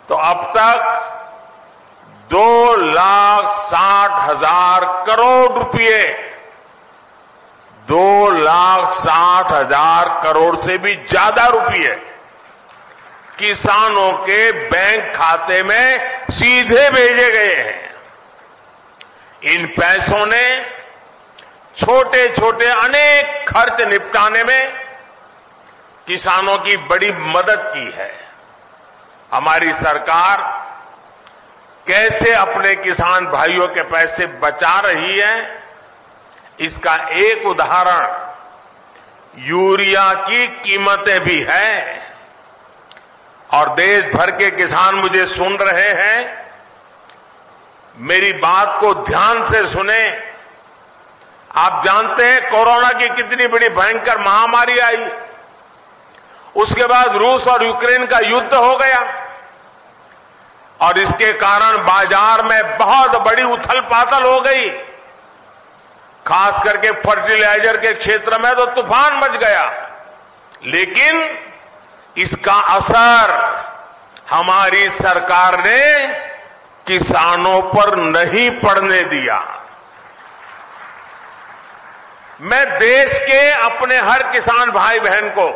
तो अब तक 2,60,000 करोड़ रुपए, 2,60,000 करोड़ से भी ज्यादा रुपए किसानों के बैंक खाते में सीधे भेजे गए हैं। इन पैसों ने छोटे छोटे अनेक खर्च निपटाने में किसानों की बड़ी मदद की है। हमारी सरकार कैसे अपने किसान भाइयों के पैसे बचा रही है, इसका एक उदाहरण यूरिया की कीमतें भी है। और देश भर के किसान मुझे सुन रहे हैं, मेरी बात को ध्यान से सुने। आप जानते हैं कोरोना की कितनी बड़ी भयंकर महामारी आई, उसके बाद रूस और यूक्रेन का युद्ध हो गया और इसके कारण बाजार में बहुत बड़ी उथल पाथल हो गई। खास करके फर्टिलाइजर के क्षेत्र में तो तूफान मच गया, लेकिन इसका असर हमारी सरकार ने किसानों पर नहीं पड़ने दिया। मैं देश के अपने हर किसान भाई बहन को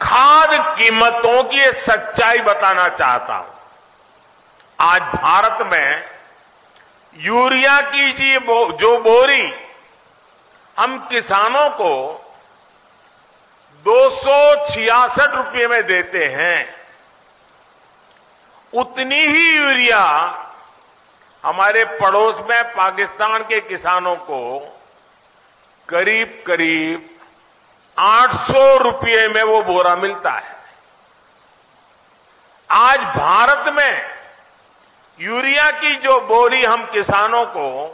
खाद कीमतों की ये सच्चाई बताना चाहता हूं। आज भारत में यूरिया की जो बोरी हम किसानों को 266 रुपये में देते हैं, उतनी ही यूरिया हमारे पड़ोस में पाकिस्तान के किसानों को करीब करीब 800 रुपये में वो बोरा मिलता है। आज भारत में यूरिया की जो बोरी हम किसानों को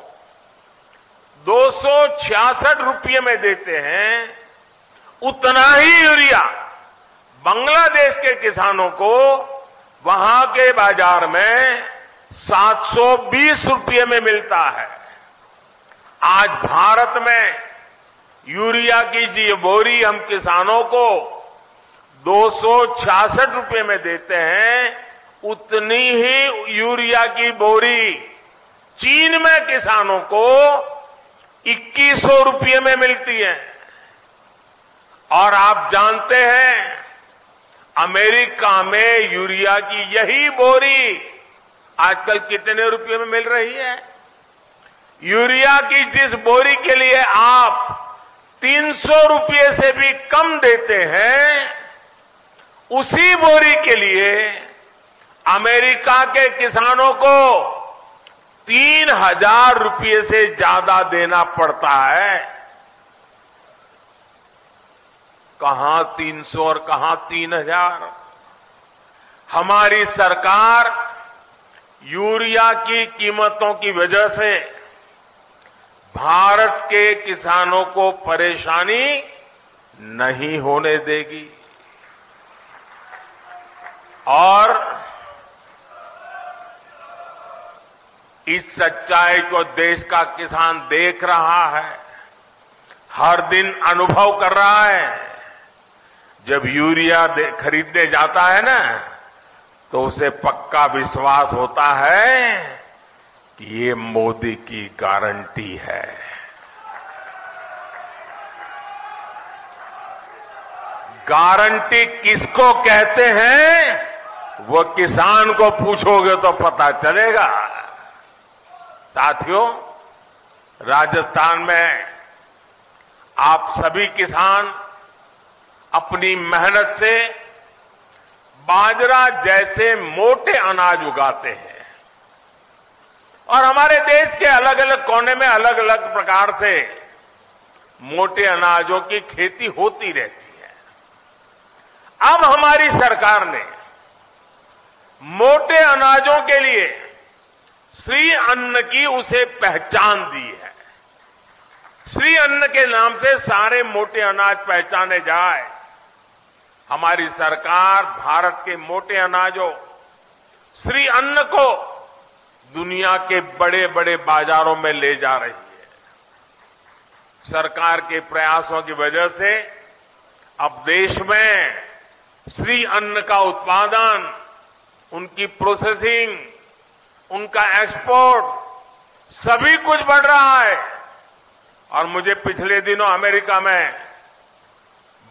266 रुपये में देते हैं, उतना ही यूरिया बांग्लादेश के किसानों को वहां के बाजार में 720 रुपये में मिलता है। आज भारत में यूरिया की जी बोरी हम किसानों को 266 रुपये में देते हैं, उतनी ही यूरिया की बोरी चीन में किसानों को 2100 रुपये में मिलती है। और आप जानते हैं अमेरिका में यूरिया की यही बोरी आजकल कितने रुपये में मिल रही है? यूरिया की जिस बोरी के लिए आप 300 रुपये से भी कम देते हैं, उसी बोरी के लिए अमेरिका के किसानों को 3,000 रुपये से ज्यादा देना पड़ता है। कहां 300 और कहां 3,000? हमारी सरकार यूरिया की कीमतों की वजह से भारत के किसानों को परेशानी नहीं होने देगी। और इस सच्चाई को देश का किसान देख रहा है, हर दिन अनुभव कर रहा है। जब यूरिया खरीदने जाता है ना, तो उसे पक्का विश्वास होता है कि ये मोदी की गारंटी है। गारंटी किसको कहते हैं, वो किसान को पूछोगे तो पता चलेगा। साथियों, राजस्थान में आप सभी किसान अपनी मेहनत से बाजरा जैसे मोटे अनाज उगाते हैं और हमारे देश के अलग अलग कोने में अलग अलग प्रकार से मोटे अनाजों की खेती होती रहती है। अब हमारी सरकार ने मोटे अनाजों के लिए श्री अन्न की उसे पहचान दी है। श्री अन्न के नाम से सारे मोटे अनाज पहचाने जाए। हमारी सरकार भारत के मोटे अनाजों श्री अन्न को दुनिया के बड़े बड़े बाजारों में ले जा रही है। सरकार के प्रयासों की वजह से अब देश में श्री अन्न का उत्पादन उनकी प्रोसेसिंग, उनका एक्सपोर्ट सभी कुछ बढ़ रहा है। और मुझे पिछले दिनों अमेरिका में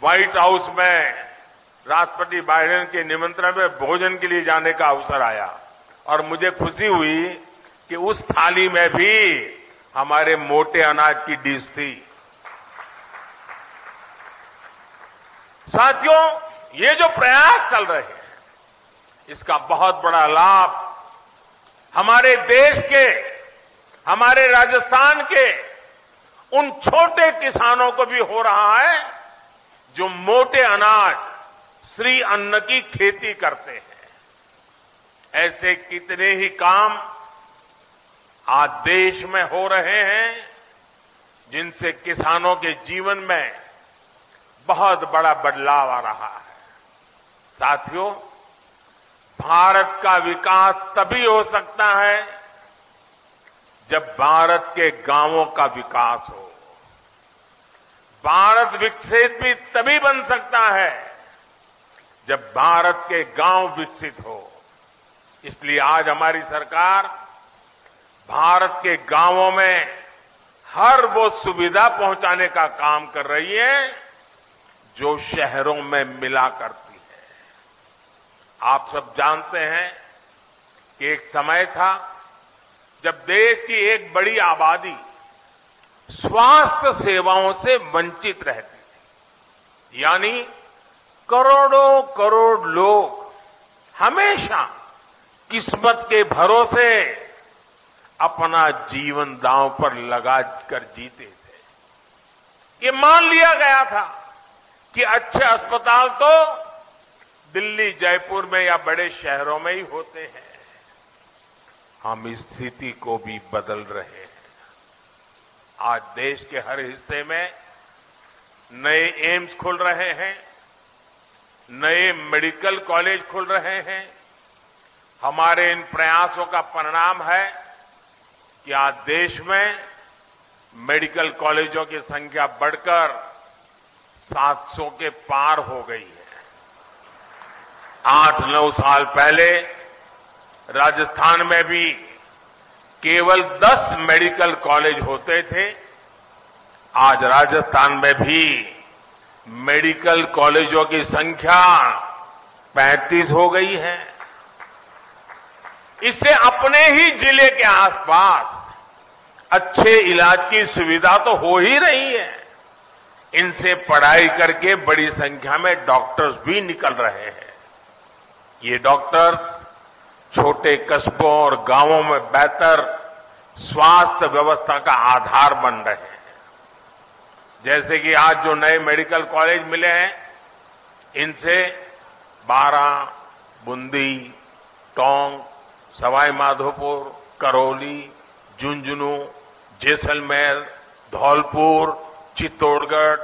व्हाइट हाउस में राष्ट्रपति बाइडेन के निमंत्रण में भोजन के लिए जाने का अवसर आया और मुझे खुशी हुई कि उस थाली में भी हमारे मोटे अनाज की डिश थी। साथियों, ये जो प्रयास चल रहे हैं, इसका बहुत बड़ा लाभ हमारे देश के, हमारे राजस्थान के उन छोटे किसानों को भी हो रहा है जो मोटे अनाज, श्री अन्न की खेती करते हैं। ऐसे कितने ही काम आज देश में हो रहे हैं जिनसे किसानों के जीवन में बहुत बड़ा बदलाव आ रहा है। साथियों, भारत का विकास तभी हो सकता है जब भारत के गांवों का विकास हो। भारत विकसित भी तभी बन सकता है जब भारत के गांव विकसित हो। इसलिए आज हमारी सरकार भारत के गांवों में हर वो सुविधा पहुंचाने का काम कर रही है जो शहरों में मिला करती है। आप सब जानते हैं कि एक समय था जब देश की एक बड़ी आबादी स्वास्थ्य सेवाओं से वंचित रहती थी। यानी करोड़ों करोड़ लोग हमेशा किस्मत के भरोसे अपना जीवन दांव पर लगा कर जीते थे। ये मान लिया गया था कि अच्छे अस्पताल तो दिल्ली, जयपुर में या बड़े शहरों में ही होते हैं। हम इस स्थिति को भी बदल रहे हैं। आज देश के हर हिस्से में नए एम्स खुल रहे हैं, नए मेडिकल कॉलेज खुल रहे हैं। हमारे इन प्रयासों का परिणाम है कि आज देश में मेडिकल कॉलेजों की संख्या बढ़कर 700 के पार हो गई है। 8-9 साल पहले राजस्थान में भी केवल 10 मेडिकल कॉलेज होते थे। आज राजस्थान में भी मेडिकल कॉलेजों की संख्या 35 हो गई है। इससे अपने ही जिले के आसपास अच्छे इलाज की सुविधा तो हो ही रही है। इनसे पढ़ाई करके बड़ी संख्या में डॉक्टर्स भी निकल रहे हैं। ये डॉक्टर्स छोटे कस्बों और गांवों में बेहतर स्वास्थ्य व्यवस्था का आधार बन रहे हैं। जैसे कि आज जो नए मेडिकल कॉलेज मिले हैं, इनसे बारा, बूंदी, टोंक, सवाई माधोपुर, करौली, झुंझुनू, जैसलमेर, धौलपुर, चित्तौड़गढ़,